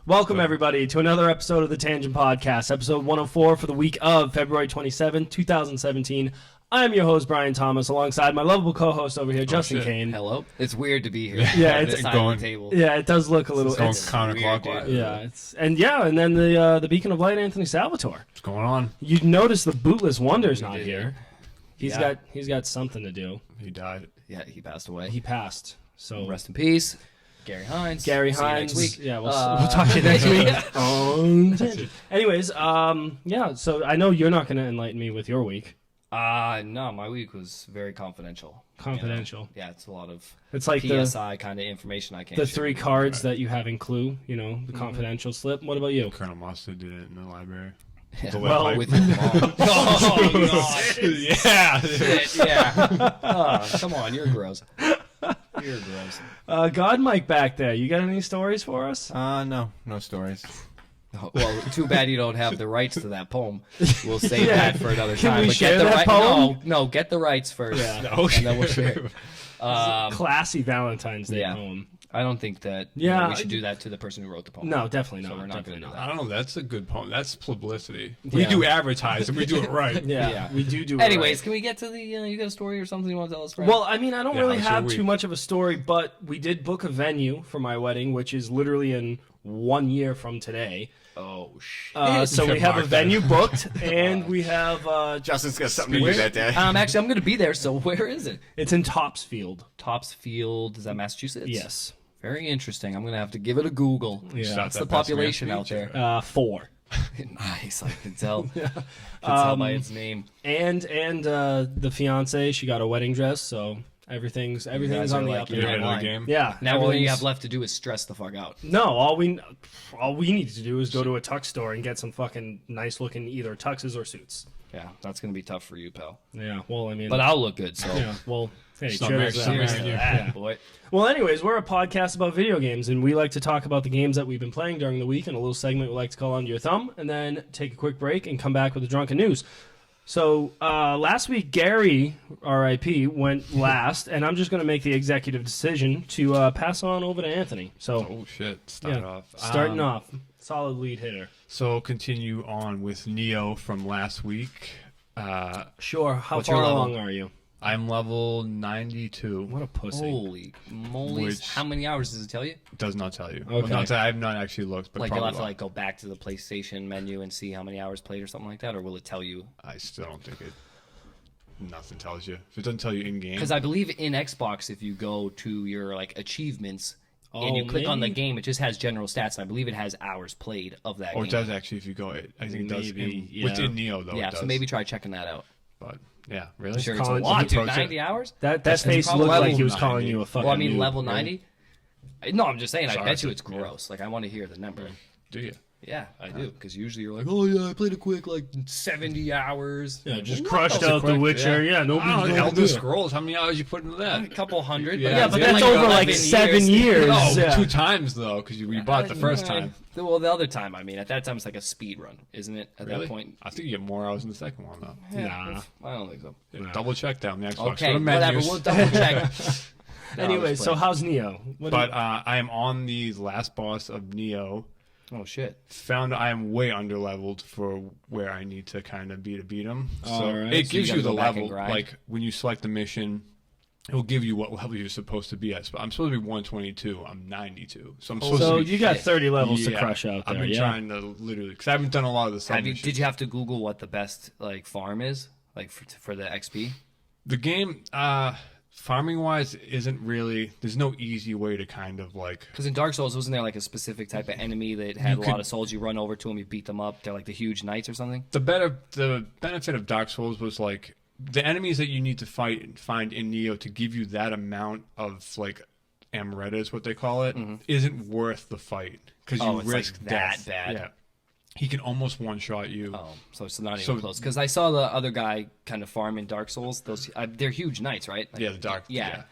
Welcome, everybody, to another episode of the Tangent Podcast, episode 104 for the week of February 27, 2017. I'm your host, Brian Thomas, alongside my lovable co-host over here, Justin Kane. Hello. It's weird to be here. Yeah, it's going. Table. Yeah, it does look a little. It's going counterclockwise. Yeah, and then the Beacon of Light, Anthony Salvatore. What's going on? You notice the Bootless Wonder's not here. He's got something to do. He died. Yeah, he passed away. He passed. So rest in peace. Gary Hines. See you next week. Yeah, we'll talk to you next week. Anyways, so I know you're not going to enlighten me with your week. No, my week was very confidential. Confidential. You know? Yeah, it's a lot of like PSI kind of information I can't The share. 3 cards that you have in Clue, the confidential slip. What about you? Colonel Mustard did it in the library. Yeah. Well, with your mom. Oh, God. Yeah. Shit, yeah. Come on, you're gross. You're gross. God Mike back there, you got any stories for us? No stories. Oh, well, too bad you don't have the rights to that poem. We'll save that for another Can time. we But share get the that poem? No, get the rights first. Yeah. No, and then we'll share. Classy Valentine's Day poem. I don't think that we should do that to the person who wrote the poem. No, definitely not. So we're not going to do that. I don't know. That's a good poem. That's publicity. Yeah. We do advertise and we do it right. Yeah, we do it Anyways, right. can we get to the, you got a story or something you want to tell us, Brad? Well, I mean, I don't really how's your have week? too much of a story, but we did book a venue for my wedding, which is literally in 1 year from today. Oh, shit. So we have a venue booked, and we have... Justin's got something to do that day. Actually, I'm going to be there, so where is it? It's in Topsfield. Topsfield, is that Massachusetts? Yes. Very interesting. I'm going to have to give it a Google. Yeah. What's the population out there? 4. Nice, I can tell. I can tell by its name. And the fiance, she got a wedding dress, so everything's on the up You're ahead and of the game. Yeah. Now all you everything's- have left to do is stress the fuck out. No, all we need to do is go to a tux store and get some fucking nice looking either tuxes or suits. Yeah, that's going to be tough for you, pal. Yeah, well, I mean... But I'll look good, so. Yeah, well... Hey, Stop cheers to marrying that. you. Yeah. Boy. Well, anyways, we're a podcast about video games, and we like to talk about the games that we've been playing during the week in a little segment we like to call Under Your Thumb, and then take a quick break and come back with the drunken news. So, last week, Gary, R.I.P, went last, and I'm just going to make the executive decision to pass on over to Anthony. So, Oh, shit. Starting off. Solid lead hitter. So continue on with Nioh from last week. Sure. How What's far your level? along are you? I'm level 92. What a pussy. Holy moly. Which- How many hours does it tell you? Does not tell you. Okay. Well, I have not actually looked, but Like, you'll probably have to, will. like, go back to the PlayStation menu and see how many hours played or something like that, or will it tell you? I still don't think it. Nothing tells you. If it doesn't tell you in game. Because I believe in Xbox, if you go to your, like, achievements and you click on the maybe. game, it just has general stats, and I believe it has hours played of that Or game. it does actually if you go. I think it does. Maybe, yeah. Within Nioh, though. Yeah, it does. so maybe try checking that out. But yeah, really. Sure, it's a Colin, lot, did you dude. approach it? 90 hours? That That's face probably looked like level he was calling 90. you a fucking Well, I mean, noob. level 90? No, I'm just saying, I Sorry, bet you I it's said- yeah. gross. Like, I want to hear the number. Do you? Yeah, I do. Because usually you're like, oh, yeah, I played a quick, like, 70 hours. Yeah, just What? crushed That was out quick, The Witcher. Yeah, I don't nobody's know, going Elder to do it. Scrolls. How many hours you put into A that? couple hundred. Yeah, but Yeah, that's like over like 11 7 years. No, Yeah. 2 times though, because you rebought the first time. Well, the other time, I mean, at that time it's like a speed run, isn't it? At Really? that point. I think you get more hours in the second one though. Nah. I don't think so. Yeah, double check that on the Xbox. Okay, Go to whatever. menus. We'll double check. Anyway, so how's Neo? But I am on the last boss of Nioh. Oh, shit. Found I am way under leveled for where I need to kind of be to beat him. So Alright. it So gives you you gotta the go back and level. grind? Like when you select the mission, it will give you what level you're supposed to be at. I'm supposed to be 122. I'm 92. So I'm supposed So to be. you got shit. 30 levels to Yeah, crush out there. I've been yeah. trying to literally because I haven't done a lot of the sub missions. Did you have to Google what the best like farm is, like for the XP? The game, farming wise, isn't really. There's no easy way to kind of like. Because in Dark Souls, wasn't there like a specific type of enemy that had You a lot could- of souls? You run over to them, you beat them up. They're like the huge knights or something. The benefit of Dark Souls was like the enemies that you need to find in Nioh to give you that amount of like Amaretta is what they call it, isn't worth the fight because you it's risk like death. that bad. Yeah, he can almost one shot you. Oh, so it's not even So- close. Because I saw the other guy kind of farm in Dark Souls. Those they're huge knights, right? Like, Yeah, the dark. Yeah.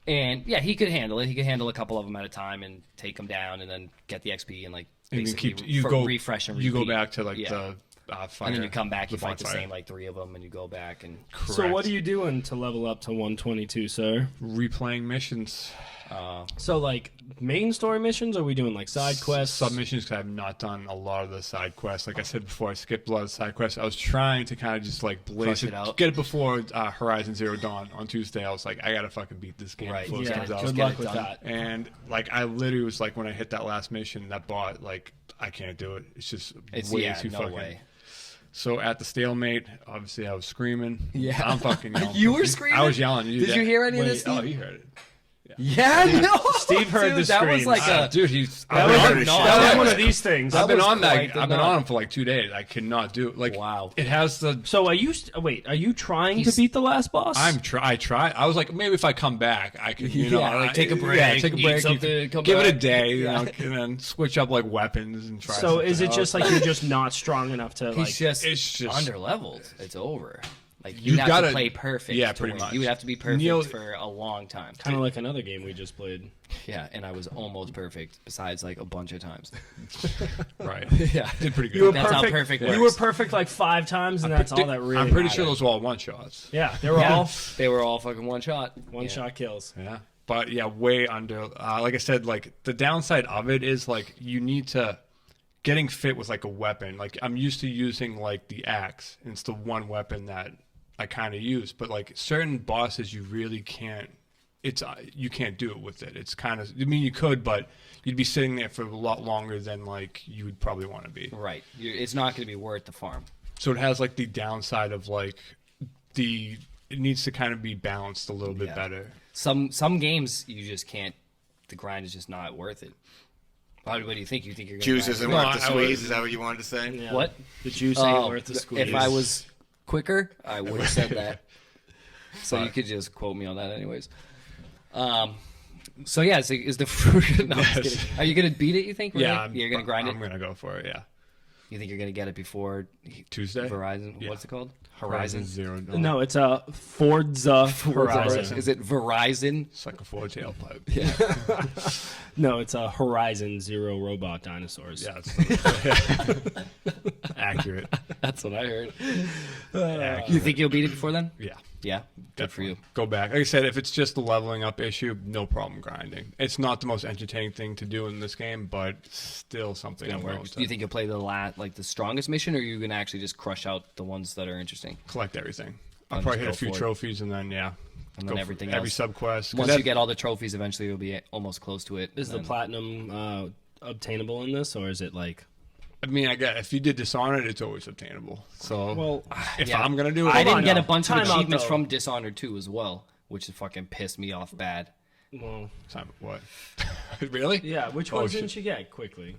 And yeah, he could handle it. He could handle a couple of them at a time and take them down, and then get the XP and like And you basically keep you go refresh and you repeat. go back to like Yeah. the fire, and then you come back, you fight the bonfire. same like 3 of them, and you go back and So what are you doing to level up to 122, sir? Replaying missions. So, like, main story missions, or are we doing, like, side quests? Submissions, because I have not done a lot of the side quests. Like I said before, I skipped a lot of the side quests. I was trying to kind of just, like, blaze Crush it out. get it before Horizon Zero Dawn on Tuesday. I was like, I got to fucking beat this game Right, before it Yeah, comes out. good get luck it with done. that. And, like, I literally was like, when I hit that last mission, that bot, like, I can't do it. It's just way too no fucking... way. So at the stalemate, obviously I was screaming. Yeah. I'm fucking yelling. You were screaming? I was yelling. Did you hear any of this, Oh, Steve? you heard it. Yeah, no. Steve heard Dude, the that was screams. like a. Dude, he's... That I've was, been heard it. on- that was That one was- of these things. I've been was on that. quite the I've been knock. on him for like 2 days. I cannot do it. Like, Wow. It has the... So are you are you trying to beat the last boss? I try. I was like, maybe if I come back, I could, you know, Yeah, like, take a break, Yeah, take a eat break, something, come give it a back. day, you Yeah. know, and then switch up like weapons and try. So something is it else. just like you're just not strong enough to like He's just it's just- under leveled. It's over. Like You you have gotta- to play perfect. yeah, to pretty win. much. You would have to be perfect Nioh- for a long time. kind of like another game we just played? Yeah, and I was almost perfect. Besides, like a bunch of times. right? Yeah, Did pretty You were good. That's how perfect. perfect You works. were perfect like 5 times, and that's all that really. I'm pretty mattered. sure those were all one shots. Yeah, they were Yeah. all They were all fucking one shot. one shot kills. Yeah. But yeah, way under. Like I said, like the downside of it is like you need to getting fit with like a weapon. Like I'm used to using like the axe, and it's the one weapon that I kind of use. But like certain bosses, you really can't. It's you can't do it with it. It's kind of. I mean, you could, but you'd be sitting there for a lot longer than like you would probably want to be. Right. It's not going to be worth the farm. So it has like the downside of like the. It needs to kind of be balanced a little bit Yeah. better. Some games you just can't. The grind is just not worth it. What do you think? You think you're going Juice isn't No, worth the I squeeze. was- Is that what you wanted to say? Yeah. What? The juice ain't Oh, worth the squeeze. if I was quicker, I would have said that. So you could just quote me on that, anyways. So yeah, is the fruit? No, I'm just Yes. kidding. Are you gonna beat it? You think? Really? Yeah, you're gonna grind I'm it. gonna go for it. Yeah, You think you're gonna get it before Tuesday. Verizon? Yeah. What's it called? Horizon Horizon. Zero Dawn. No, it's a Forza Horizon. Is it Verizon? It's like a four tailpipe. No, it's a Horizon Zero Robot Dinosaurs. Yeah, it's accurate. That's what I heard. Accurate. You think you'll beat it before then? Yeah, Yeah. Good for you. go back. Like I said, if it's just a leveling up issue, no problem grinding. It's not the most entertaining thing to do in this game, but still something It I'm willing works. to Do you think you'll play the strongest mission, or are you gonna actually just crush out the ones that are interesting? collect everything. I'll And probably just hit a go few for it. trophies and then And then go for everything every else. sub quest. Once you get all the trophies, eventually you'll be almost close to it. Is the and then- platinum obtainable in this, or is it like? I mean, I guess if you did Dishonored, it's always obtainable. So Well, if Yeah. I'm gonna do it, I didn't get a no. bunch of Time out, achievements though. from Dishonored 2 as well, which fucking pissed me off bad. well, What? Really? yeah. Which Oh, ones shit. didn't you get quickly?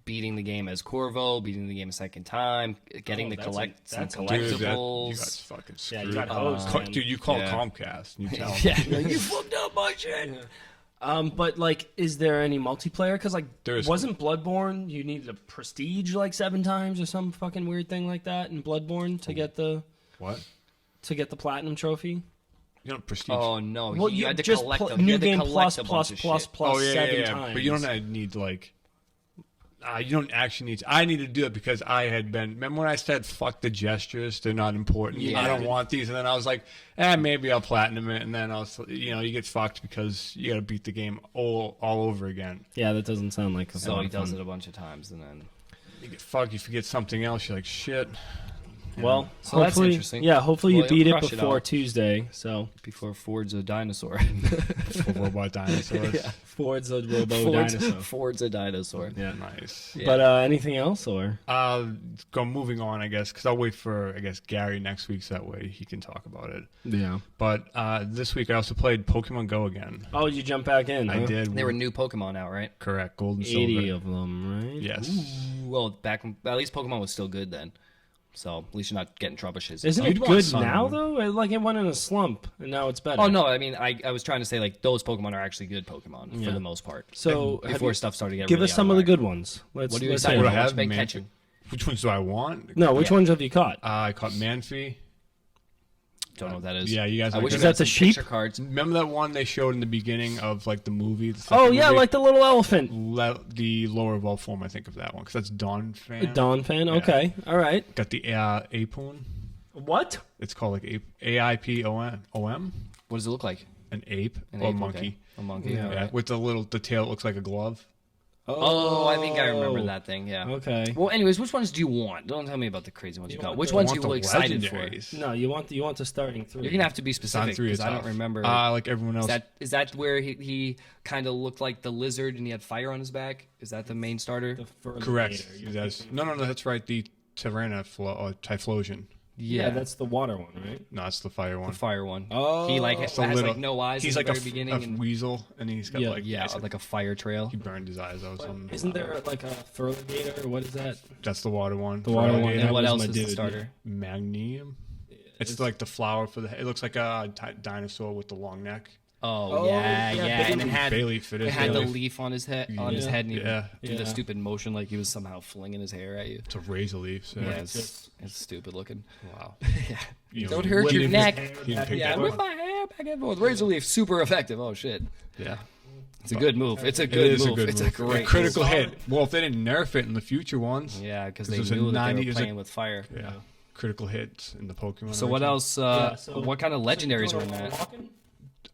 Beating the game as Corvo, beating the game a second time, getting the that's collect some that's a- Dude, that, you collectibles. got fucking Yeah, screwed. you got hosed, man. Dude, you call Yeah. Comcast. And you tell 'em. Yeah, you fucked up my shit. But like, is there any multiplayer? Because like, There's- wasn't Bloodborne you needed a prestige like 7 times or some fucking weird thing like that in Bloodborne to get the What? platinum trophy? You don't prestige. Oh no, Well, you had to just collect them. new You had to game collect plus a bunch plus of plus shit. plus Oh, yeah, 7 yeah. times. But you don't need like. You don't actually need to. I need to do it because I had been. Remember when I said, fuck the gestures, they're not important. Yeah. I don't want these. And then I was like, maybe I'll platinum it. And then I was, you get fucked because you got to beat the game all over again. Yeah, that doesn't sound like a So lot he of does fun. it a bunch of times, and then You get fucked. You forget something else. You're like, shit. Well, So that's hopefully, interesting. yeah, hopefully Well, you beat you'll it crush it before all. Tuesday. So before Ford's a dinosaur. Robot dinosaurs. Ford's a robo dinosaur. Ford's a dinosaur. Yeah. Nice. Yeah. But anything else or? Go moving on, I guess, because I'll wait for, I guess, Gary next week, so that way he can talk about it. Yeah. But this week I also played Pokemon Go again. Oh, you jump back in? I huh? did. There were new Pokemon out, right? Correct. Gold and 80 silver. of them, right? Yes. Well, back when, at least Pokemon was still good then. So at least you're not getting troubushes. Isn't You'd it want good some now of them. though? Like it went in a slump, and now it's better. Oh no, I mean I was trying to say like those Pokemon are actually good Pokemon Yeah. for the most part. So have Before you- stuff started to get give really us some of the out whack. good ones. Let's. What are you let's excited hear What I them. about? have, Been Man- catching. Which ones do I want? No, which Yeah. ones have you caught? I caught Manphy. Don't know what that is. Yeah, you guys I might wish get you that had the some sheep? picture cards. Remember that one they showed in the beginning of like the movie? The Oh second yeah, movie? like the little elephant. The lower evolved form. I think of that one because that's Dawn fan. Dawn fan. Okay, all right. Got the Apoon. What? It's called like AIPOM. What does it look like? An ape An or ape, monkey. okay. A monkey. Yeah. all Yeah, right. with the tail that looks like a glove. Oh, I think I remember that thing. Yeah. Okay. Well, anyways, which ones do you want? Don't tell me about the crazy ones you got. want Which the- ones I are want you the excited for? legendaries. No, you want the starting 3. You're gonna have to be Starting specific 3 is because I don't tough. remember. Like everyone else. Is that where he kind of looked like the lizard and he had fire on his back? Is that the main starter? Correct. No, that's right. The Typhlosion. Yeah, that's the water one, right? No, it's the fire one. the fire one. Oh. He like It's has a little- like no eyes. He's in like the very beginning a and weasel, and he's got Yeah. like yeah, he's- like a fire trail. he burned his eyes out. Or something. Isn't there like a ferligator or what is that? That's the water one. The water one. Ferligator. And that what was else my is the dude. starter? Magnium. It's like the flower for the. It looks like a dinosaur with the long neck. Oh, Oh, yeah, yeah, yeah. And it had Bayleaf, it it is had the Bayleaf. leaf on his head Yeah. and he would Yeah. do the Yeah. stupid motion like he was somehow flinging his hair at you. It's a razor leaf. So Yeah, just- it's stupid looking. wow. Yeah. You Don't know, hurt your whip his neck. hair He back picked Yeah, that whip one. my hair back and forth. Razor leaf, super effective. Oh shit, Yeah. it's a good move. It's a It good is move. a good It's move. a great critical move. hit. Well, if they didn't nerf it in the future ones, Yeah, because 'Cause they there's a knew that they 90 were is a- playing with fire. yeah, critical hits in the Pokemon. So what original. else? So- What kind of legendaries are in that? Walking?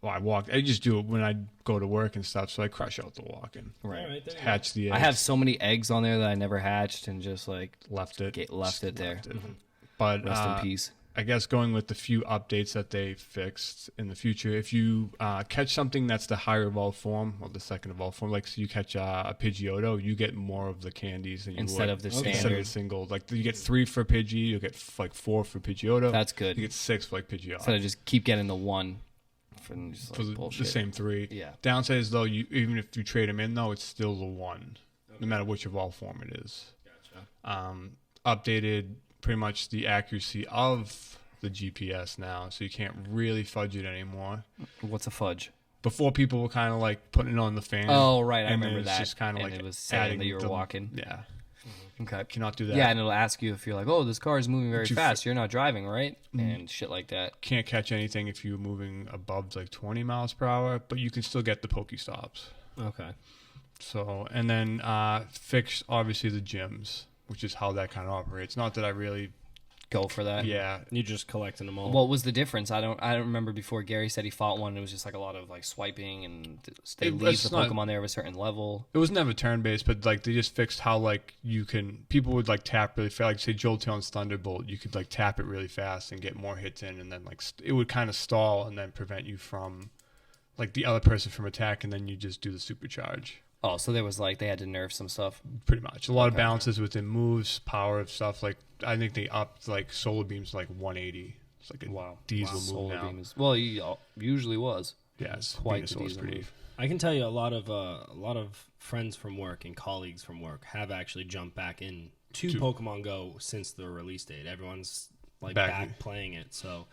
Well, I walk. I just do it when I go to work and stuff. So I crush out the walking, Right. All right, there you go. hatch the eggs, I have so many eggs on there that I never hatched and just like left it, left it there. But Rest in peace. I guess going with the few updates that they fixed in the future, if you catch something that's the higher evolved form or the second evolved form, like so you catch a Pidgeotto, you get more of the candies than you Instead would of the instead of standard. the single. Like you get 3 for Pidgey, you get like 4 for Pidgeotto. That's good. You get 6 for like Pidgeotto. Instead of just keep getting the one for just For like the bullshit. same 3. Yeah. Downside is though, you even if you trade them in though, it's still the 1, no matter which evolved form it is. Updated pretty much the accuracy of the GPS now, so you can't really fudge it anymore. What's a fudge? Before people were kind of like putting it on the fan. Oh, right, I and remember it's that. just kind of And like it was saying adding that you were walking. Yeah, Okay. cannot do that. Yeah, and it'll ask you if you're like, oh, this car is moving very you fast. You're not driving, right? And shit like that. Can't catch anything if you're moving above like 20 miles per hour, but you can still get the Pokestops. Okay. So, and then fix obviously the gyms, which is how that kind of operates. Not that I really, Go for that. yeah, You're just collecting them all. What was the difference? I don't remember before Gary said he fought one. It was just like a lot of like swiping and they leave it's the not- Pokemon there of a certain level. it was never turn based, but like they just fixed how like you can people would like tap really fast, like say Jolteon's Thunderbolt, you could like tap it really fast and get more hits in, and then like it would kind of stall and then prevent you from like the other person from attack, and then you just do the supercharge. Oh, so there was like they had to nerf some stuff. Pretty much a lot of balances within moves, power of stuff. Like I think they upped like Solar Beam's like 180. It's like a diesel move Solar now. Beam is usually was. Yeah, it's quite the Venusaur's diesel pretty. move. I can tell you a lot of friends from work and colleagues from work have actually jumped back in to Pokemon Go since the release date. Everyone's like back playing it, so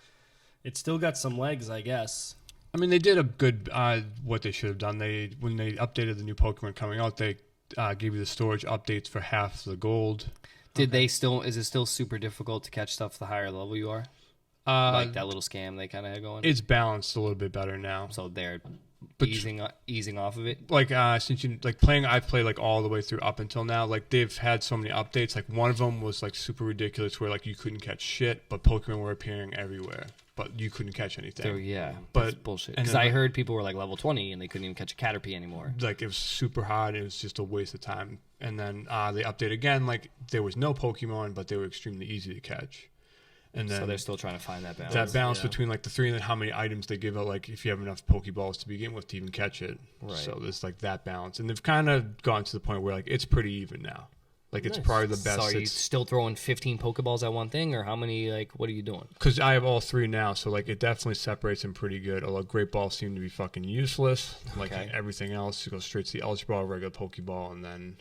it's still got some legs, I guess. I mean, they did a good what they should have done. When they updated the new Pokemon coming out, they gave you the storage updates for half the gold. Did they still? Is it still super difficult to catch stuff the higher level you are? Like that little scam they kind of had going. It's balanced a little bit better now. So they're But easing off of it. Like since you like I've played like all the way through up until now. Like they've had so many updates. Like one of them was like super ridiculous, where like you couldn't catch shit, but Pokemon were appearing everywhere, but you couldn't catch anything. So yeah, But- that's bullshit. and Because then, I like- heard people were like level 20 and they couldn't even catch a Caterpie anymore. Like it was super hard. It was just a waste of time. And then they update again. Like there was no Pokemon, but they were extremely easy to catch. And then So they're still trying to find that balance. that balance yeah. between like the 3 and then how many items they give out, like if you have enough Pokeballs to begin with to even catch it. Right. So there's like that balance, and they've kind of gotten to the point where like it's pretty even now. Like it's Nice. probably the best. So are you still throwing 15 Pokeballs at one thing, or how many? Like, what are you doing? Because I have all 3 now, so like it definitely separates them pretty good. Although Great Balls seem to be fucking useless. Like Okay. everything else, you go straight to the Ultra Ball, regular Pokeball, and then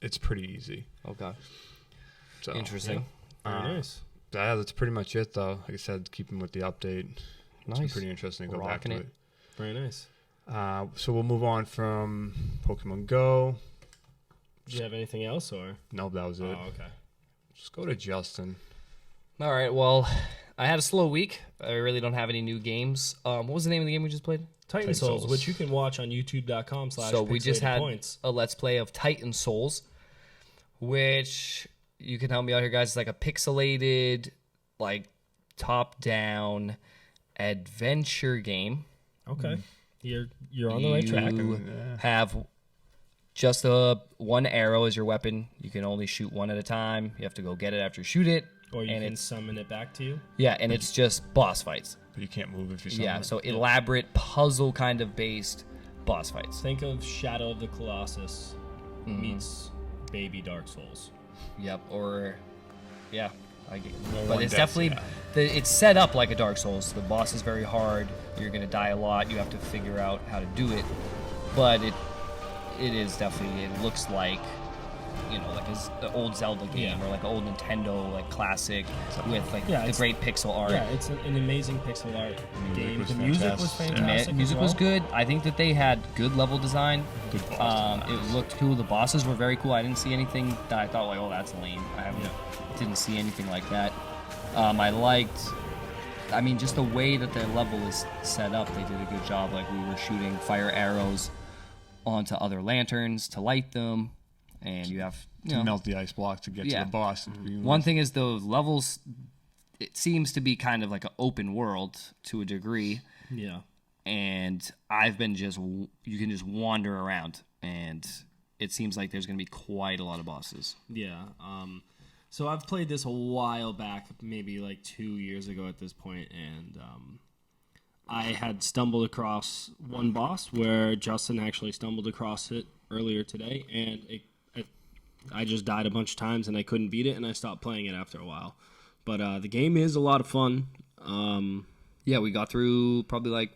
it's pretty easy. Okay, So interesting. Very Uh, nice. Yeah, that's pretty much it though. Like I said, keeping with the update. It's been Nice. pretty interesting to go back Rocking to it. it. Very nice. So we'll move on from Pokemon Go. Do you have anything else, or? Nope, that was it. Oh, okay. Just go to Justin. All right. Well, I had a slow week. I really don't have any new games. What was the name of the game we just played? Titan Souls, which you can watch on youtube.com/. So we just had points. a Let's Play of Titan Souls, which you can help me out here, guys. It's like a pixelated, like top-down adventure game. Okay. You're on the right track. You have just one arrow as your weapon. You can only shoot one at a time. You have to go get it after you shoot it. Or you and can summon it back to you. Yeah, and it's just boss fights. But you can't move if you summon Yeah, it. so elaborate puzzle kind of based boss fights. Think of Shadow of the Colossus meets Baby Dark Souls. Yep, or yeah, one but it's death, definitely it's set up like a Dark Souls. The boss is very hard. You're gonna die a lot. You have to figure out how to do it, but it is definitely, it looks like, you know, like an old Zelda game or like an old Nintendo like classic with like the great pixel art. Yeah, it's an amazing pixel art game. The music was fantastic. fantastic. Music was good. I think that they had good level design. Good boss It looked cool. The bosses were very cool. I didn't see anything that I thought like, oh, that's lame. Didn't see anything like that. I liked, I mean, just the way that their level is set up. They did a good job. Like we were shooting fire arrows onto other lanterns to light them, and you have to melt the ice block to get to the boss. One thing is the levels. It seems to be kind of like an open world to a degree. Yeah. And I've been you can just wander around, and it seems like there's going to be quite a lot of bosses. Yeah. So I've played this a while back, maybe like 2 years ago at this point, and I had stumbled across one boss where Justin actually stumbled across it earlier today, and I just died a bunch of times and I couldn't beat it, and I stopped playing it after a while. But the game is a lot of fun. Yeah, we got through probably like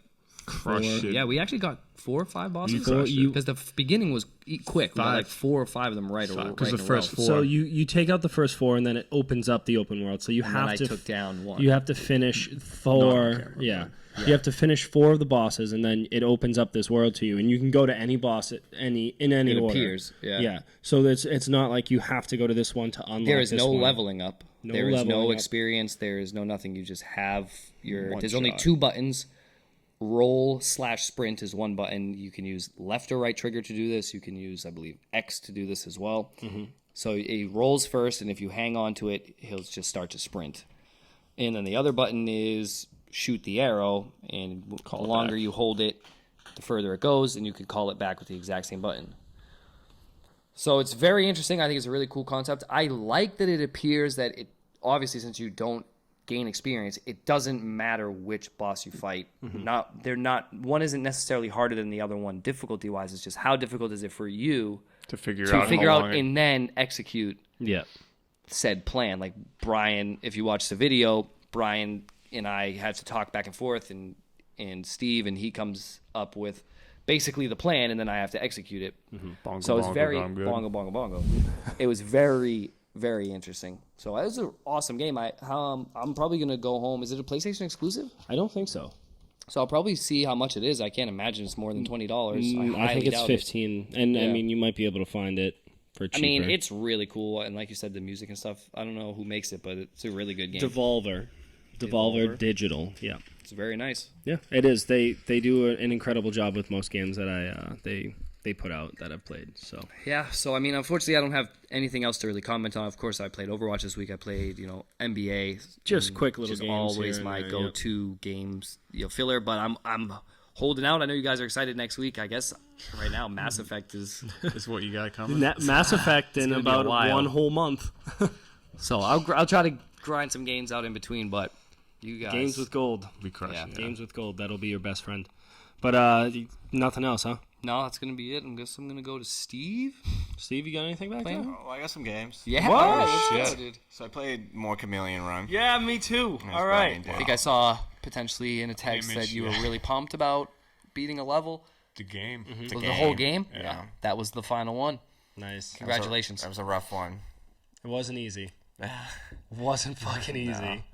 Crushed it. Yeah, we actually got 4 or 5 bosses crushed it. because the beginning was quick. We got 5. like 4 or 5 of them right Because the in a first row. 4. So you take out the first 4, and then it opens up the open world. So you And have then to I took down 1. You have to finish 4. Yeah. You have to finish 4 of the bosses, and then it opens up this world to you, and you can go to any boss in any It order. appears, yeah. So it's not like you have to go to this one to unlock. There is this no one. leveling up. No There is leveling no up. experience. There is no nothing. You just have your. One There's only shot. 2 buttons. Roll/sprint is one button. You can use left or right trigger to do this. You can use, I believe, X to do this as well. Mm-hmm. So he rolls first, and if you hang on to it, he'll just start to sprint. And then the other button is shoot the arrow, and the longer you hold it, the further it goes, and you can call it back with the exact same button. So it's very interesting. I think it's a really cool concept. I like that it appears that it, obviously, since you don't gain experience, it doesn't matter which boss you fight. Mm-hmm. One isn't necessarily harder than the other one difficulty wise. It's just how difficult is it for you to figure to out figure how out long and then execute Yeah. said plan. Like Brian, if you watch the video, Brian and I had to talk back and forth, and Steve, and he comes up with basically the plan, and then I have to execute it. Bongo, So it's bongo, very I'm good. bongo bongo bongo. It was very, very interesting. So it was an awesome game. I'm probably gonna go home. Is it a PlayStation exclusive? I don't think so. So I'll probably see how much it is. I can't imagine it's more than $20. I think it's 15, and I Yeah. mean you might be able to find it for cheaper. I mean, it's really cool, and like you said, the music and stuff. I don't know who makes it, but it's a really good game. Devolver Digital. Yeah. It's very nice. Yeah, it is. They do an incredible job with most games that they put out that I've played. So Yeah. So I mean, unfortunately, I don't have anything else to really comment on. Of course, I played Overwatch this week. I played, NBA. Just quick little Which is games always here and my there, go-to games, filler. But I'm holding out. I know you guys are excited next week. I guess right now, Mass Effect is. Is what you got coming? Mass Effect in gonna be a about while. 1 whole month. So I'll try to grind some games out in between, but you guys. Games with gold. We crushed Yeah. it. Games with gold. That'll be your best friend. But nothing else, huh? No, that's gonna be it. I guess I'm gonna go to Steve. Steve, you got anything back there? Oh, I got some games. Yeah. What? All right, let's go, dude. So I played more Chameleon Run. Yeah, me too. That's All right. Brian I did. think I saw potentially in a text Image, that you were yeah. really pumped about beating a level. The game. Was the whole game? Yeah. That was the final one. Nice. Congratulations. That was a rough one. It wasn't easy. Wasn't fucking easy.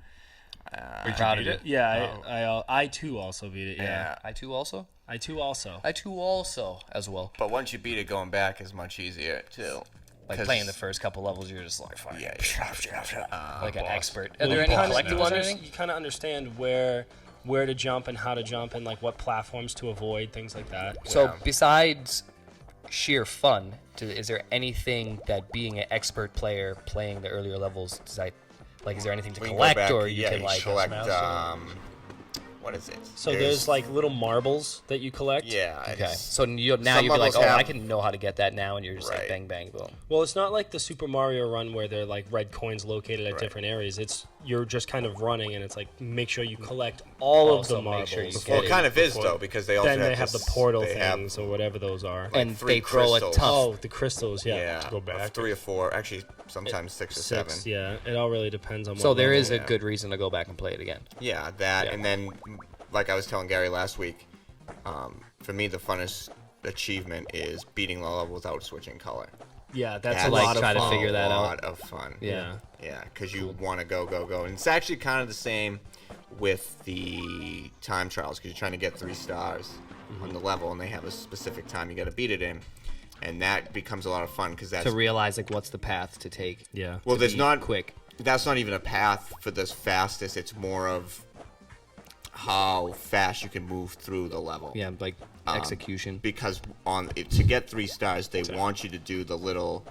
We're proud of beat it. it? Yeah, I too also beat it. Yeah. Yeah. I too also. I too also. I too also as well. But once you beat it, going back is much easier too. Like 'Cause- playing the first couple levels, you're just like, Yeah. like an boss. expert. Are Well, there you any kinda- collectibles or anything? You kind of understand where to jump and how to jump and like what platforms to avoid, things like that. So Yeah. besides sheer fun, is there anything that being an expert player playing the earlier levels, is there anything to We can go collect back, or you yeah, can like collect. what is it? So there's like little marbles that you collect. Yeah. Okay. it's- So now some you'd be like, levels oh, I have- can know how to get that now, and you're just like Right. bang, bang, boom. Well, it's not like the Super Mario Run where they're like red coins located at Right. different areas. It's you're just kind of running, and it's like make sure you collect all of Also the make marbles. sure you Well, get it kind of is before- though, because they also Then they have the this- portal they have, things or whatever those are. and 3 they throw crystals. a ton. Oh, the crystals, yeah. Yeah, To go back. of 3 or 4, actually sometimes 6 or 7. Six, yeah. It all really depends on. So what there level. is a Yeah. good reason to go back and play it again. Yeah, that, Yeah. and then, like I was telling Gary last week, for me the funnest achievement is beating the level without switching color. Yeah, that's That's a lot of try to fun. figure that a out. lot of fun. Yeah. Yeah, because you want to go, and it's actually kind of the same with the time trials, because you're trying to get 3 stars on the level, and they have a specific time you got to beat it in, and that becomes a lot of fun because that's To realize like what's the path to take. Yeah. well, to there's be not quick. That's not even a path for this fastest. It's more of how fast you can move through the level. Yeah, like execution. Because to get 3 stars, they want you to do the little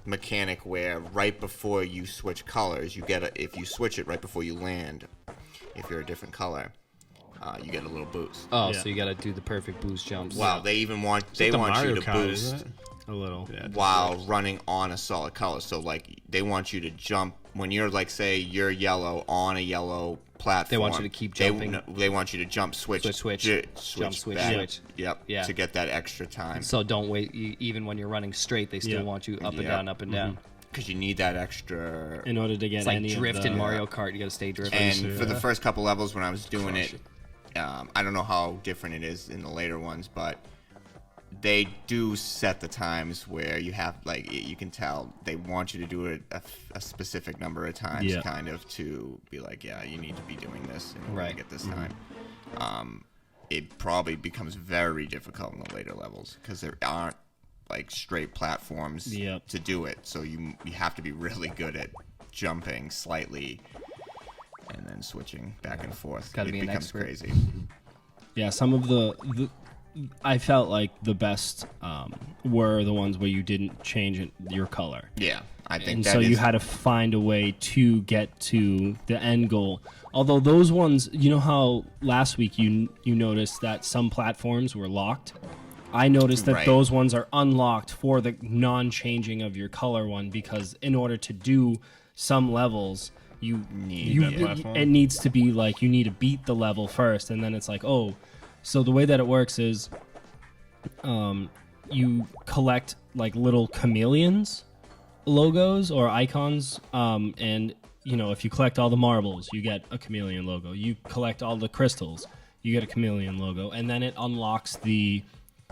mechanic where right before you switch colors, if you switch it right before you land, if you're a different color, you get a little boost. Oh, Yeah. so you got to do the perfect boost jumps. Wow, they even want the you Mario to Kart, isn't boost it? A little. Yeah. while running on a solid color. So like they want you to jump when you're like say you're yellow on a yellow platform. They want you to keep jumping. They want you to jump, switch, Switch, switch, switch, back. switch. Yep. Yeah. To get that extra time. So don't wait. Even when you're running straight, they still Yeah. want you up and Yeah. down, up and down. Because you need that extra. In order to get It's like any drift of the, in Mario Kart. You got to stay drifting. And for the first couple levels when I was doing it, I don't know how different it is in the later ones, but they do set the times where you have like you can tell they want you to do it a specific number of times, Yeah. kind of to be like, yeah, you need to be doing this in order to Right. get this time. It probably becomes very difficult in the later levels because there aren't like straight platforms Yep. to do it, so you have to be really good at jumping slightly and then switching back and forth. Gotta It be an becomes expert. crazy. Yeah, some of the I felt like the best were the ones where you didn't change your color. Yeah, I think And that so you is- had to find a way to get to the end goal. Although those ones, you know how last week you noticed that some platforms were locked? I noticed that Right. those ones are unlocked for the non-changing of your color one because in order to do some levels, you Need that platform. it needs to be like you need to beat the level first, and then it's like, oh, so the way that it works is you collect like little chameleons logos or icons, and you know, if you collect all the marbles, you get a chameleon logo. You collect all the crystals, you get a chameleon logo, and then it unlocks the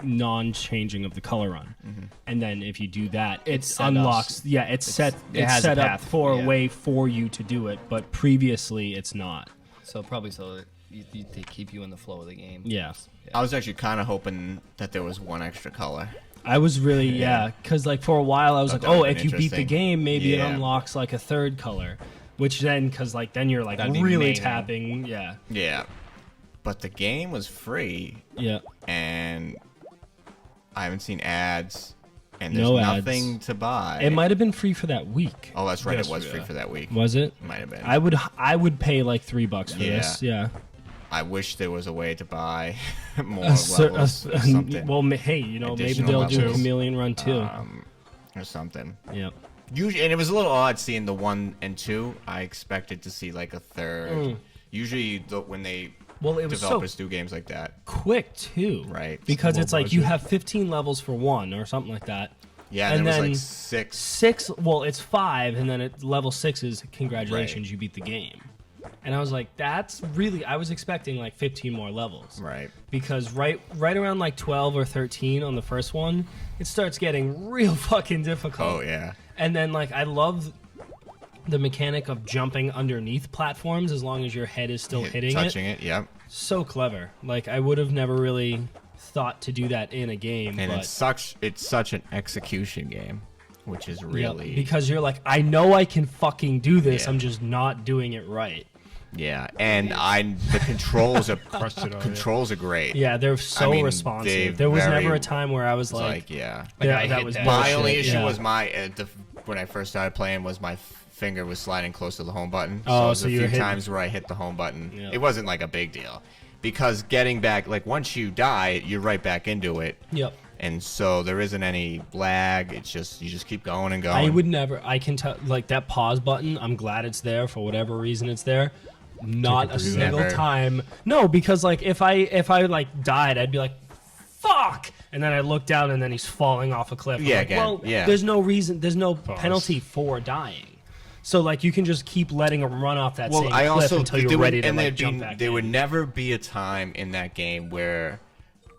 non-changing of the color run. And then if you do that, it set unlocks. us- Yeah, it's set. It's has a set up path, for yeah. a way for you to do it, but previously it's not. So probably so that they keep you in the flow of the game. Yeah. I was actually kind of hoping that there was one extra color. I was really, yeah, because like for a while I was Thought like, that oh, would've if been you beat the interesting. game, maybe Yeah. it unlocks like a third color, which then, because like then you're like That'd be really amazing. tapping, yeah, Yeah, but the game was free, yeah. and I haven't seen ads, and there's No ads. nothing to buy. It might have been free for that week. Oh, that's right. Yes, It was yeah. free for that week. Was it? Might have been. I would pay like $3 for Yeah. this. Yeah. I wish there was a way to buy more A cer- a levels s- or something. well, hey, you know, maybe Additional they'll do levels. Chameleon Run too. Or something. Yeah. Usually, and it was a little odd seeing the 1 and 2. I expected to see like a third. Usually, when they Well, it was so developers do games like that, quick too, Right. Because Low it's like you budget. have 15 levels for one or something like that. yeah, And there was then like 6. 6, well, it's 5, and then at level 6 is congratulations, Right. you beat the game. And I was like, that's really, I was expecting like 15 more levels. Right. Because right around like 12 or 13 on the first one, it starts getting real fucking difficult. Oh yeah. And then like I love the mechanic of jumping underneath platforms as long as your head is still hitting touching it. it. Yep. So clever. Like I would have never really thought to do that in a game, And but it's such an execution game, which is Yep, really because you're like, I know I can fucking do this. Yeah. I'm just not doing it right. yeah. And the controls are Crushed it all, yeah. controls are great. Yeah, they're so mean, responsive. they There was very- never a time where I was It's like yeah. yeah, I that hit was that. My bullshit. only issue Yeah. was when I first started playing was my finger was sliding close to the home button. Oh, so so there's you a were few hitting- times where I hit the home button. Yeah. It wasn't like a big deal. Because getting back, like once you die, you're right back into it. Yep. And so there isn't any lag. It's just, you just keep going and going. I would never. I can tell, like that pause button. I'm glad it's there for whatever reason it's there. Not a single Never. time. No, because like if I like died, I'd be like, fuck, and then I look down and then he's falling off a cliff. I'm Yeah, like, again, well, yeah. there's no reason. There's no penalty for dying. So like you can just keep letting him run off that same I cliff also until there you're would- ready to and like there'd jump be, back. there in. would never be a time in that game where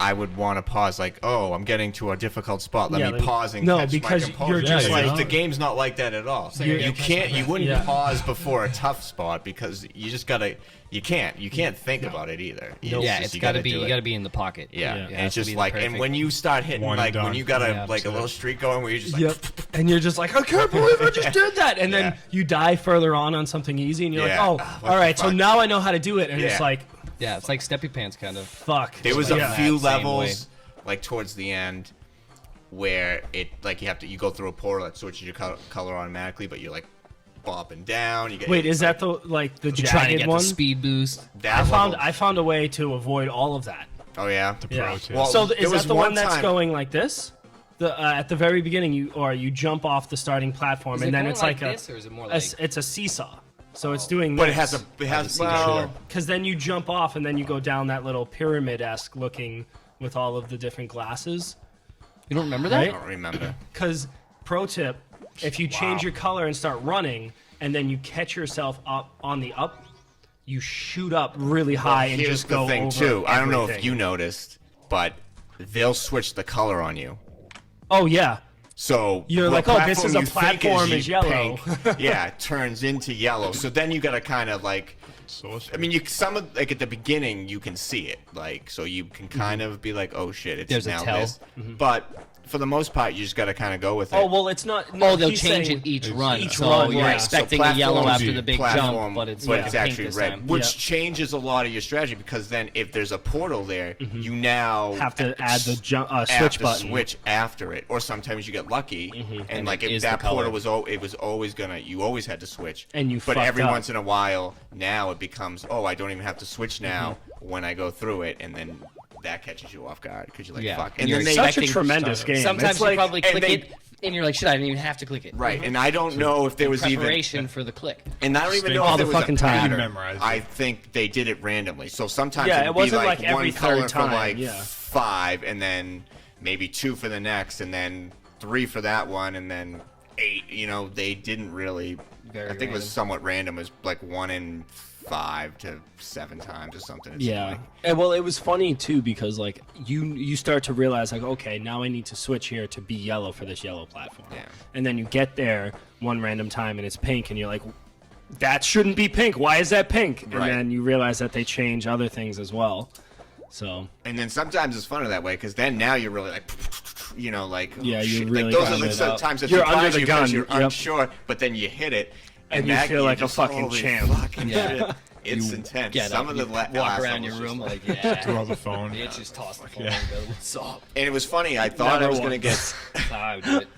I would want to pause, like, oh, I'm getting to a difficult spot. Let Yeah, me like- pause and no, catch because my composure. you're just like- the game's not like that at all. You're- You wouldn't Yeah. pause before a tough spot because you just gotta. You can't think about it either. Yeah, it's got to be. You got to be in the pocket. Yeah, Yeah. and It has it's to just be the like, and perfect- when you start hitting, One like and when you done. got Yeah, like a little streak going where you're just like, Yep. And you're just like, I can't believe I just did that. And then Yeah. you die further on something easy, and you're Yeah. like, oh, What all the right, so fuck? now I know how to do it. And it's Yeah. like, Yeah, it's like Steppy Pants kind of. fuck. there was Yeah. a few That same levels like towards the end where it like you go through a portal that switches your color automatically, but you're like bopping down. You get Wait, is that the like the You're trying to jagged get one? the speed boost. that I found a way to avoid all of that. Oh yeah. Yeah. tip. Well, So there is was that the one one that's time- going like this? The at the very beginning, you jump off the starting platform, Is and it then going it's like this, or is it more a like? it's a seesaw. So it's doing. But it has well, because then you jump off, and then you go down that little pyramid-esque looking with all of the different glasses. You don't remember I that? don't remember. Because pro tip, if you change your color and start running, and then you catch yourself up on the up, you shoot up really high and Here's just the go thing over too. I don't know if everything. you noticed, but they'll switch the color on you. Oh yeah. So You're what like, oh, this is a you think platform is yellow. pink, yeah, it turns into yellow. So then you gotta kind of like. So I mean, some of like at the beginning you can see it, like so you can kind of be like, oh shit, it's There's a now tell. this. But for the most part, you just gotta kind of go with it. Oh well, it's not. No, Oh, they'll he's change saying- it each run. Each so run, you're yeah. expecting So a yellow platform- after the big jump, but it's like a pink actually this red, time. which Yeah. changes a lot of your strategy because then if there's a portal there, you now have to add the have switch to button. switch after it, or sometimes you get lucky and And like it if is that the color. portal was always gonna, you always had to switch. And you but fucked every up. once in a while now it becomes, oh, I don't even have to switch now when I go through it, and then that catches you off guard because you're like, Yeah. fuck. And you're then they, Such a expecting- tremendous game. Sometimes It's you like, probably and click they- it, and you're like, shit, I didn't even have to click it. right, and I don't know if there was even. Preparation for the click. And I don't even Stay- know All if the there was fucking a time. pattern. You memorize it. I think they did it randomly. So sometimes Yeah, it'd it be wasn't like like every one color third time, for like yeah. 5, and then maybe 2 for the next, and then 3 for that one, and then 8. You know, they didn't really. Very I think it was random. somewhat random. It was like 1 in 5 to 7 times or something. It seemed Yeah. like. And well, it was funny too because like you start to realize like, okay, now I need to switch here to be yellow for this yellow platform. Yeah. And then you get there one random time and it's pink, and you're like, that shouldn't be pink. Why is that pink? And Right. then you realize that they change other things as well. So And then sometimes it's funner that way because then now you're really like, you know, like oh, Yeah, you shit. really like, those got are like it sometimes that You're surprise under the you 'cause gun, you're yep. unsure, but then you hit it, And you that, feel you're like a just, fucking holy champ. fucking Yeah. shit. It's intense. Get Some up, of the you last walk around your levels room just like, yeah. Throw the phone. You just toss the phone Yeah. and go, what's up? and it was funny. I thought Never I was gonna once. get, That's how I would do it.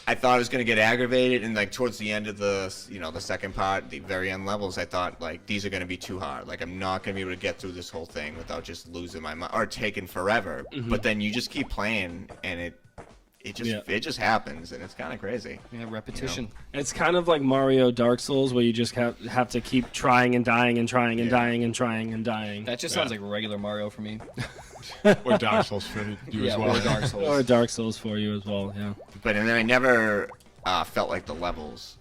I thought I was gonna get aggravated, and like towards the end of the, you know, the second part, the very end levels, I thought like these are gonna be too hard. Like I'm not gonna be able to get through this whole thing without just losing my mind or taking forever. But then you just keep playing, and it just happens, and it's kind of crazy. Yeah, repetition. it's kind of like Mario Dark Souls where you just have to keep trying and dying and trying and dying and trying and dying. That just sounds like regular Mario for me. Or Dark Souls for you Yeah, as well. or Dark Or Souls. Dark Souls for you as well, yeah. But and then I never felt like the levels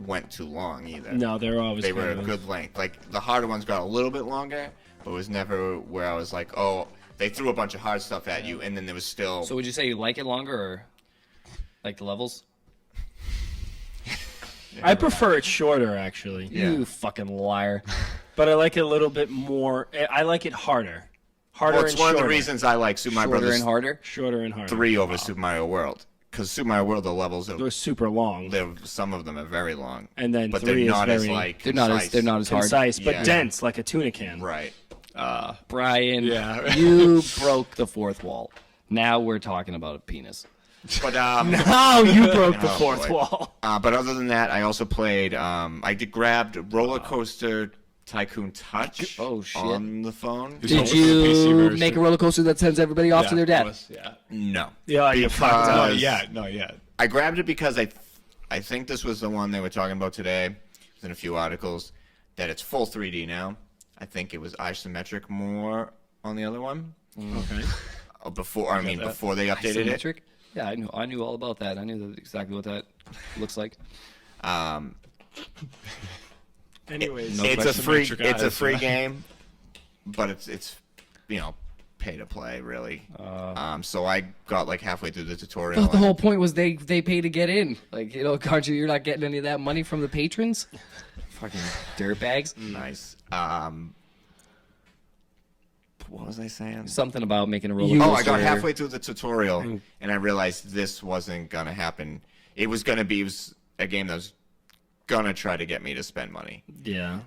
went too long either. No, they're always They were kind a of- good length. Like the harder ones got a little bit longer, but it was never where I was like, oh, they threw a bunch of hard stuff at you, and then there was still. So would you say you like it longer or like the levels? I prefer it shorter, actually. Yeah. You fucking liar. But I like it a little bit more. I like it harder. Harder well, it's and one shorter. of the reasons I like Super Mario Shorter Brothers and harder? Shorter and harder. 3 over Super Mario World, because Super Mario World, the levels They're are super long. some of them are very long, And then but 3 they're is not as very like They're not as concise. hard. concise, but Yeah. dense, like a tuna can. Right. Brian, Yeah. you broke the fourth wall. Now we're talking about a penis. But Now you broke the Oh, fourth boy. wall. but other than that, I also played. Grabbed Roller Coaster Tycoon Touch Oh, shit. on the phone. Did Did PC you version. make a roller coaster that sends everybody off to their death? Yeah. No. Yeah, you fucked up. Not yet. I grabbed it because I think this was the one they were talking about today. It was in a few articles that it's full 3D now. I think it was isometric more on the other one. Okay. Before they updated it. Isometric? Yeah, I knew all about that. I knew exactly what that looks like. Anyways, It's a free Isometric eyes, yeah. game, but it's pay to play really. So I got like halfway through the tutorial. The whole point was they pay to get in. Like, aren't you're not getting any of that money from the patrons? Fucking dirtbags. Nice. What was I saying? Something about making a roller Oh, coaster. I got halfway through the tutorial and I realized this wasn't gonna happen. It was a game that was gonna try to get me to spend money. yeah.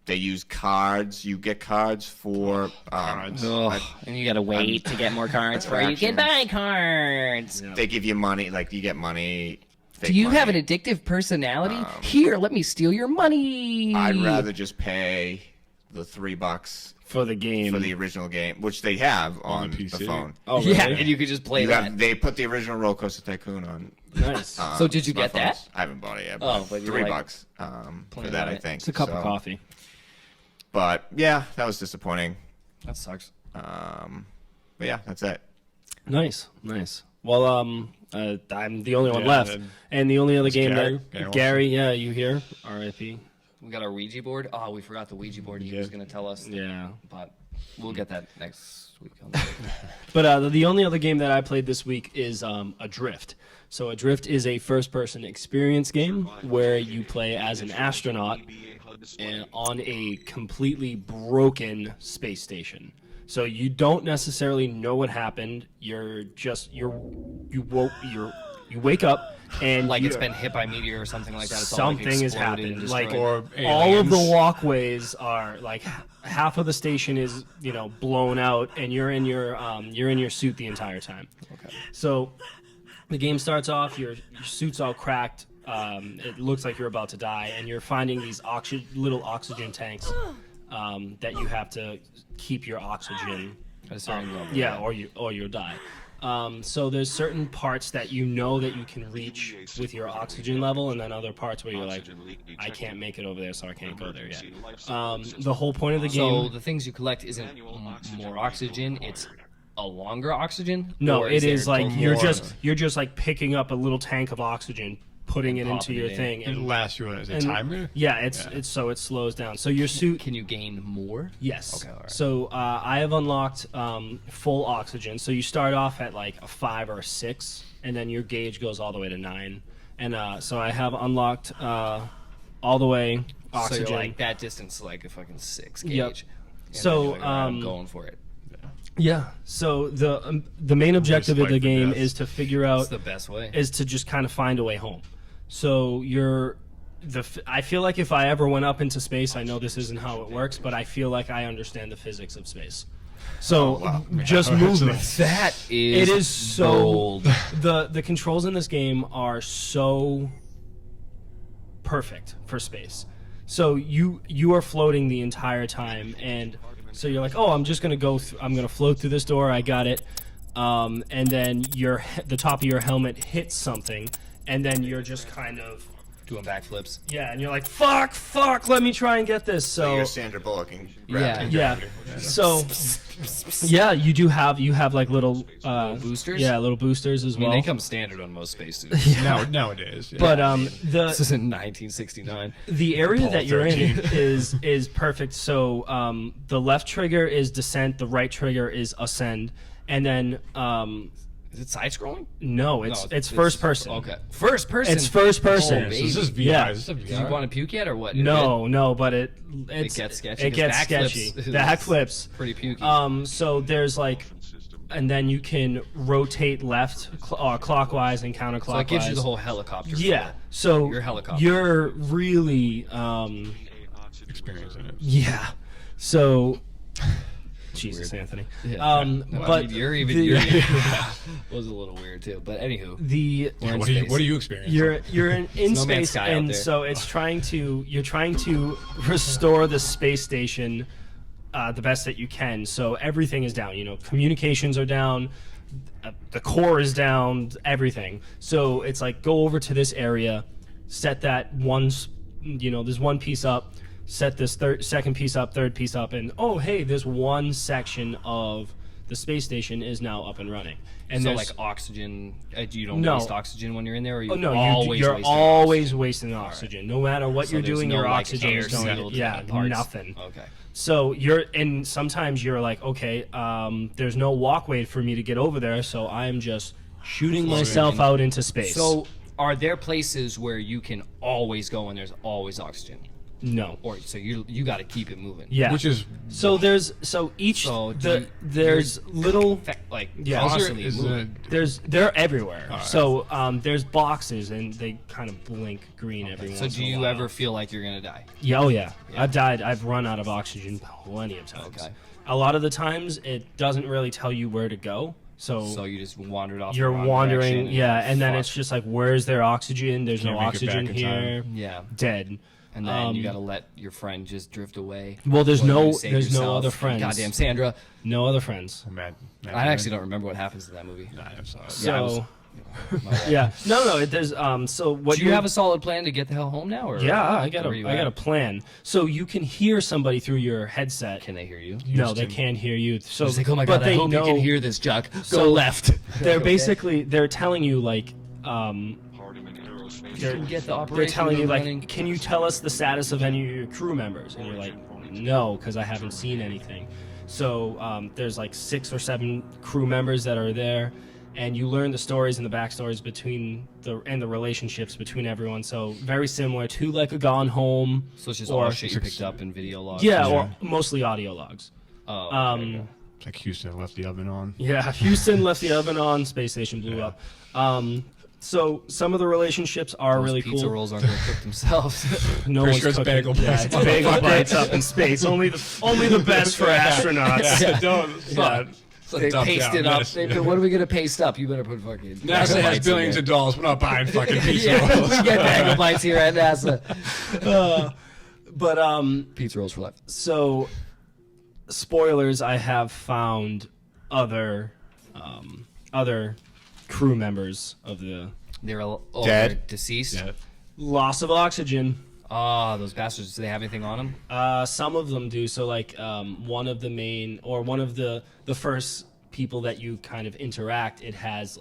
They use cards. You get cards for Cards. Ugh, and you gotta wait to get more cards for you can buy cards. They give you money, like you get money. Do you have an addictive personality? Here, let me steal your money. I'd rather just pay the $3 For the game. for the original game, which they have on the the PC. phone. Oh, really? Yeah, and you could just play that. They put the original Roller Coaster Tycoon on. Nice. So did you get that? smartphones. I haven't bought it yet. Oh, but you were, like, $3 for playing that, on I it. think. It's a cup of So, coffee. But yeah, that was disappointing. That sucks. But yeah, that's it. Nice. Well, I'm the only one Yeah, left, and- and the only other game Gary? that Gary Gary, you here? R.I.P. We got our Ouija board. Oh, we forgot the Ouija board. He Yeah. was gonna tell us. Yeah. But we'll get that next week. But the only other game that I played this week is Adrift. So Adrift is a first-person experience game where you play as an astronaut and on a completely broken space station. So you don't necessarily know what happened. You wake up and Like you, it's been hit by a meteor or something like that. It's all, like, something has exploded and happened. Like destroyed. Or all of the aliens. walkways are like half of the station is blown out, and you're in your suit the entire time. Okay. So the game starts off. Your suit's all cracked. It looks like you're about to die, and you're finding these little oxygen tanks that you have to keep your oxygen. At a certain level. Yeah, or you'll die. So there's certain parts that you know that you can reach with your oxygen level, and then other parts where you're like, I can't make it over there, so I can't go there yet. The whole point of the So game. the things you collect isn't more oxygen; it's a longer oxygen. No, Or it is there like more- you're just like picking up a little tank of oxygen, putting it into popping your it in. thing, It and lasts you as a timer. yeah, it's so it slows down. So your suit. Can you gain more? Yes. Okay, all right. So I have unlocked full oxygen. So you start off at like a 5 or a 6, and then your gauge goes all the way to 9. And so I have unlocked all the way oxygen. So you're like that distance, like a fucking 6 gauge. Yep. And So, then you're like, all right, I'm um, going for it. Yeah. So the main objective of fight the for game death. is to figure That's out the best way. is to just kind of find a way home. So I feel like if I ever went up into space, I know this isn't how it works, but I feel like I understand the physics of space. So just movement. That It is is so gold. the controls in this game are so perfect for space. So you are floating the entire time, and so you're like, oh, I'm just gonna I'm gonna float through this door. I got it. And then the top of your helmet hits something, and then you're just kind of Doing backflips. and you're like, fuck, let me try and get this. So You're Sandra Bullock and Yeah. yeah. So yeah, you have like little boosters? Yeah, little boosters as I mean, well. they come standard on most spacesuits. Nowadays. Yeah. But This is in 1969. the area that you're in 13. is perfect. So the left trigger is descent, the right trigger is ascend, and then Is it side scrolling? no, it's first person. Okay. First person. It's first person. Oh, So is this VR? Yeah. Is this a Did you VR? want to puke yet or what? No, but it gets sketchy, It 'cause gets backflips sketchy. is Backflips. Pretty pukey. So there's like, and then you can rotate left, clockwise and counterclockwise. So it gives you the whole helicopter. Yeah. feel. So Your helicopter. you're really Experience in it. yeah. So Jesus, weird. Anthony. Yeah. But I mean, you're was a little weird too. But anywho, we're in What space. are you experiencing? you're in No Man's space, Sky out and there. so you're trying to restore the space station the best that you can. So everything is down. Communications are down. The core is down. Everything. So it's like go over to this area, set that one. There's one piece up. Set this second piece up, third piece up, and oh hey, this one section of the space station is now up and running. And so there's like oxygen, you don't No. waste oxygen when you're in there, or you oh no, always you're wasting always oxygen? wasting oxygen. No matter what So you're there's doing, no, your like, oxygen is going. air-sealed Yeah, parts? nothing. Okay. So and sometimes you're like, okay, there's no walkway for me to get over there, so I'm just shooting myself out into space. So are there places where you can always go and there's always oxygen? no. Or so you got to keep it moving. Yeah. Which is so there's each So there's little like Yeah. constantly is moving. they're everywhere. So there's boxes and they kind of blink green every once So in do a you while. ever feel like you're gonna die? Yeah, oh yeah. I've died. I've run out of oxygen plenty of times. Okay. A lot of the times it doesn't really tell you where to go. So you just wandered off. You're the wrong wandering, direction yeah, and then fuck. it's just like, where's their oxygen? There's Can't no make it back oxygen in here. time. Yeah, Dead. and then you gotta let your friend just drift away. Well, there's Or no you save there's no yourself. other friends. Goddamn Sandra. No other friends. Matt I actually don't remember what happens in that movie. Nah, I'm sorry. So My bad. yeah, no. There's so what Do you have a solid plan to get the hell home now? Or Yeah, I got where are you a at? plan. So you can hear somebody through your headset. Can they hear you? No, they can't hear you. So It's like, oh my but god, I they hope you know, can hear this, Jack. Go So- left. They're Okay. basically they're telling you like they're, Get the they're operation telling you like, running. can you tell us the status of any of your crew members? And you're like, no, because I haven't seen anything. So there's like 6 or 7 crew members that are there, and you learn the stories and the backstories between the relationships between everyone. So very similar to like a Gone Home. So it's just or- all shit you picked up in video logs. Yeah, or mostly audio logs. Oh, okay, okay. It's like Houston left the oven on. Yeah, Houston left the oven on, space station blew up. So some of the relationships are Those really pizza cool. rolls aren't going to cook themselves. No Pretty one's sure it's cooking. bagel Yeah, bites. it's bagel bites up in space. Only the best for astronauts. Yeah. So they Dump paste down, it up. yes. What are we going to paste up? You better put fucking NASA bagel has bites in billions there. of dollars. We're not buying fucking pizza Yeah, rolls. we get bagel bites here at NASA. But Pizza rolls for life. so spoilers, I have found other crew members of the They're Dead? they're deceased. Yeah. loss of oxygen. Ah, those bastards. Do they have anything on them? Some of them do. So like one of the first people that you kind of interact, it has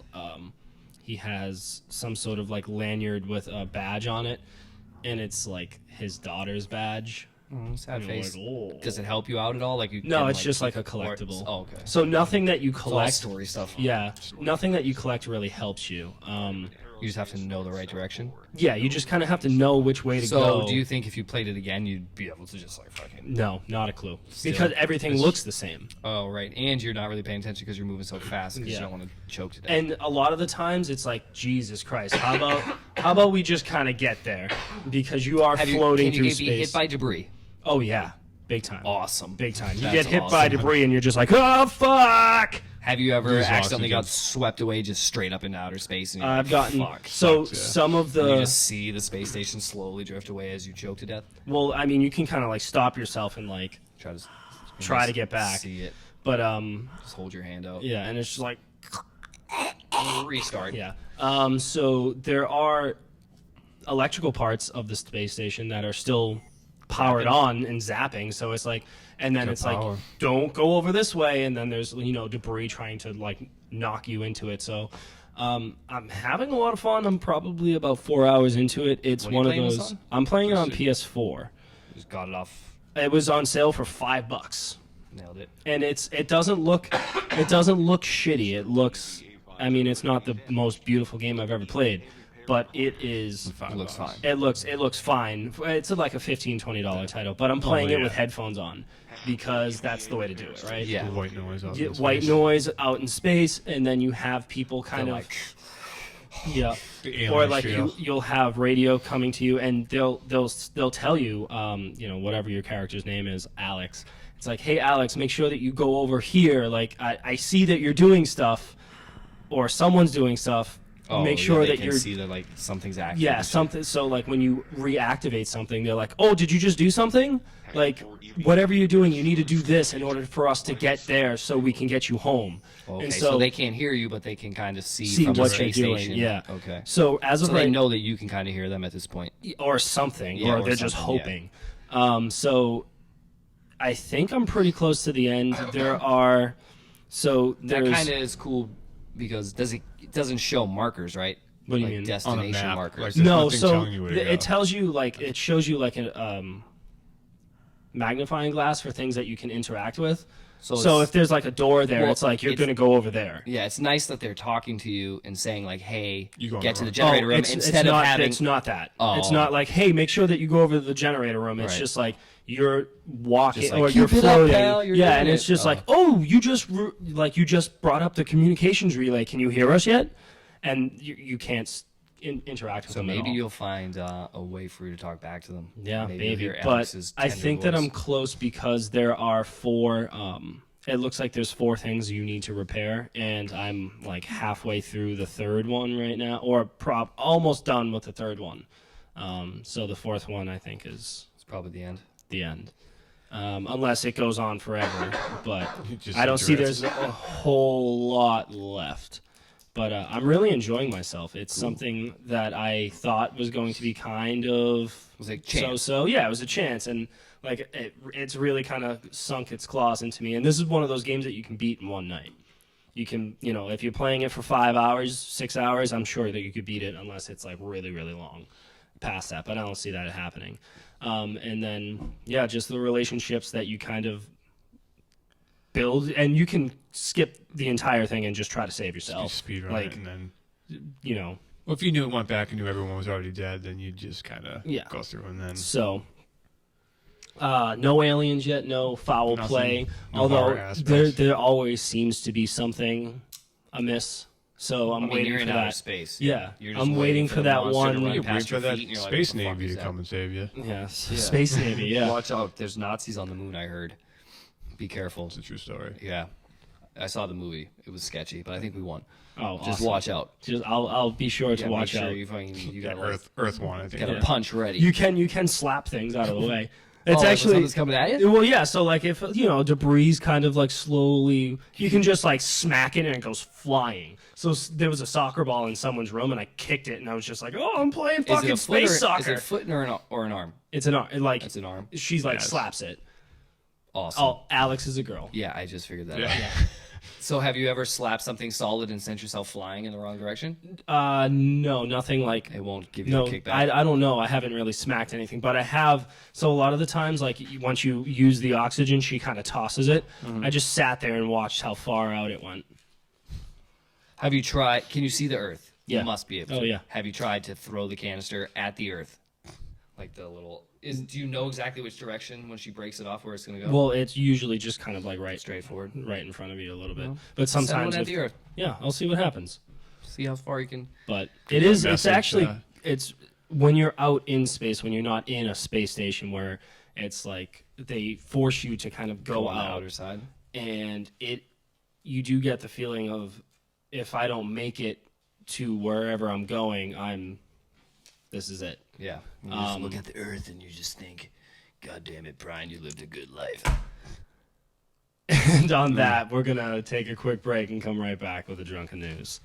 he has some sort of like lanyard with a badge on it, and it's like his daughter's badge. Sad You're face. like, "Oh." Does it help you out at all? Like you? No, can, it's just like a keep- or- collectible. Oh, okay. So nothing that you It's all collect. story stuff. Yeah, nothing that you collect really helps you. You just have to know the right direction. Yeah, you just kind of have to know which way to So, go. do you think if you played it again, you'd be able to just like fucking? No, not a clue. Because everything looks the same. Oh, right. And you're not really paying attention because you're moving so fast because Yeah. you don't want to choke to death. And a lot of the times it's like, Jesus Christ, how about we just kind of get there? Because you are Have you, floating can you through get be space. hit by debris? Oh yeah, big time. Awesome. Big time. You That's get hit by awesome. debris and you're just like, oh fuck. Have you ever Lose accidentally oxygen. got swept away just straight up into outer space? And you're I've like, gotten fuck. so Fucked, yeah. some of And you the just see the space station slowly drift away as you choke to death. well, I mean, you can kind of like stop yourself and like Try to get back. See it. but Just hold your hand out. yeah, and it's just like Restart. yeah. So there are electrical parts of the space station that are still powered on and zapping. So it's like, and then Good it's power. like, don't go over this way. And then there's debris trying to like knock you into it. So I'm having a lot of fun. I'm probably about 4 hours into it. It's What are you one of playing this those. on? I'm playing it on PS4. Just got it off. It was on sale for $5. Nailed it. And it doesn't look shitty. It looks, I mean, it's not the most beautiful game I've ever played, but it is. It looks fine. It looks fine. It's like a $15, $20 title, but I'm playing it yeah. with headphones on because that's the way to do it, right? Yeah. White noise. Out Get in white space. noise out in space, and then you have people kind They're of like, yeah, The alien or like feel. you'll have radio coming to you, and they'll tell you, whatever your character's name is, Alex, It's like, hey, Alex, make sure that you go over here. Like, I see that you're doing stuff, or someone's doing stuff. Make sure they that can you're see that like something's active. yeah, something. So like when you reactivate something, they're like, "Oh, did you just do something? Like whatever you're doing, you need to do this in order for us to get there, so we can get you home." Okay, and so they can't hear you, but they can kind of see from what the you're space doing. station. Yeah. Okay. So as of So right they know that you can kind of hear them at this point. or something, Yeah, or or they're just something, hoping. So I think I'm pretty close to the end. There are so That there's kind of is cool because it doesn't show markers, right? What do you like mean? On a destination map, markers. like, there's no. nothing So telling you where to go. it tells you like it shows you like a magnifying glass for things that you can interact with. So it's- if there's like a door there, well, it's like you're it's- going to go over there. Yeah, it's nice that they're talking to you and saying like, "Hey, You go in get the to the wrong- generator room," it's instead not, of having. it's not that. Oh. It's not like, hey, make sure that you go over to the generator room. It's Right. just like you're walking Just like, or you're "Keep it up, floating. pal, you're yeah, doing and it's it." just Oh. like, oh, you just brought up the communications relay. Can you hear us yet? And you can't interact with So them at maybe all. you'll find a way for you to talk back to them. Yeah, maybe. maybe. Hear But Alex's I tender think that voice. I'm close because there are 4. It looks like there's 4 things you need to repair, and I'm like halfway through the 3rd one right now, or almost done with the 3rd one. So the 4th one I think is It's probably the end. the end, unless it goes on forever. But Just I don't see drifts. there's a whole lot left. But I'm really enjoying myself. It's something that I thought was going to be kind of was a chance. So yeah, it was a chance, and like it's really kind of sunk its claws into me. And this is one of those games that you can beat in one night. You can, if you're playing it for 5 hours, 6 hours, I'm sure that you could beat it, unless it's like really, really long past that. But I don't see that happening. And then yeah, just the relationships that you kind of build, and you can skip the entire thing and just try to save yourself. Just speed run like, it, and then Well, if you knew it went back and knew everyone was already dead, then you'd just kind of Yeah. go through and then So, no aliens yet, no foul Nothing, play. no Although horror aspects. there always seems to be something amiss. So I'm waiting you're for in outer that. space. Yeah, You're just I'm waiting for the that monster to one. run you past wait for your that feet, and you're like, space "What the fuck navy is to that?" come and save you. Yeah, Space Navy. Yeah. Watch out! There's Nazis on the moon. I heard. Be careful. It's a true story. Yeah, I saw the movie. It was sketchy, but I think we won. Oh, Just awesome. watch out. I'll be sure to Yeah, watch make sure out. you got Earth one, I think. got a Yeah. punch ready. You can slap things out of the way. It's Oh, actually something's coming at you. well, yeah. So like if debris kind of like slowly, you can just like smack it and it goes flying. So there was a soccer ball in someone's room and I kicked it and I was just like, oh, I'm playing Is it fucking a foot space or, soccer. Is it a foot or an arm? It's an arm. Like It's an arm. she's like Yes. slaps it. Awesome. Oh, Alex is a girl. Yeah, I just figured that Yeah. out. So have you ever slapped something solid and sent yourself flying in the wrong direction? No, nothing like. It won't give you No, a kickback. I don't know. I haven't really smacked anything, but I have. So a lot of the times, like once you use the oxygen, she kind of tosses it. Mm-hmm. I just sat there and watched how far out it went. Have you tried? Can you see the Earth? Yeah. You must be able to. Oh, yeah. Have you tried to throw the canister at the Earth? Like the little. Do you know exactly which direction when she breaks it off where it's going to go? Well, it's usually just kind of like Straightforward. right in front of you a little bit. But Send sometimes, one at the Earth. yeah, I'll see what happens. See how far you can. But it's message, actually it's when you're out in space, when you're not in a space station where it's like they force you to kind of go on the out, outer side. and you do get the feeling of if I don't make it to wherever I'm going, this is it. Yeah. You just look at the Earth and you just think, God damn it, Brian, you lived a good life. And on that, we're gonna take a quick break and come right back with the drunken news.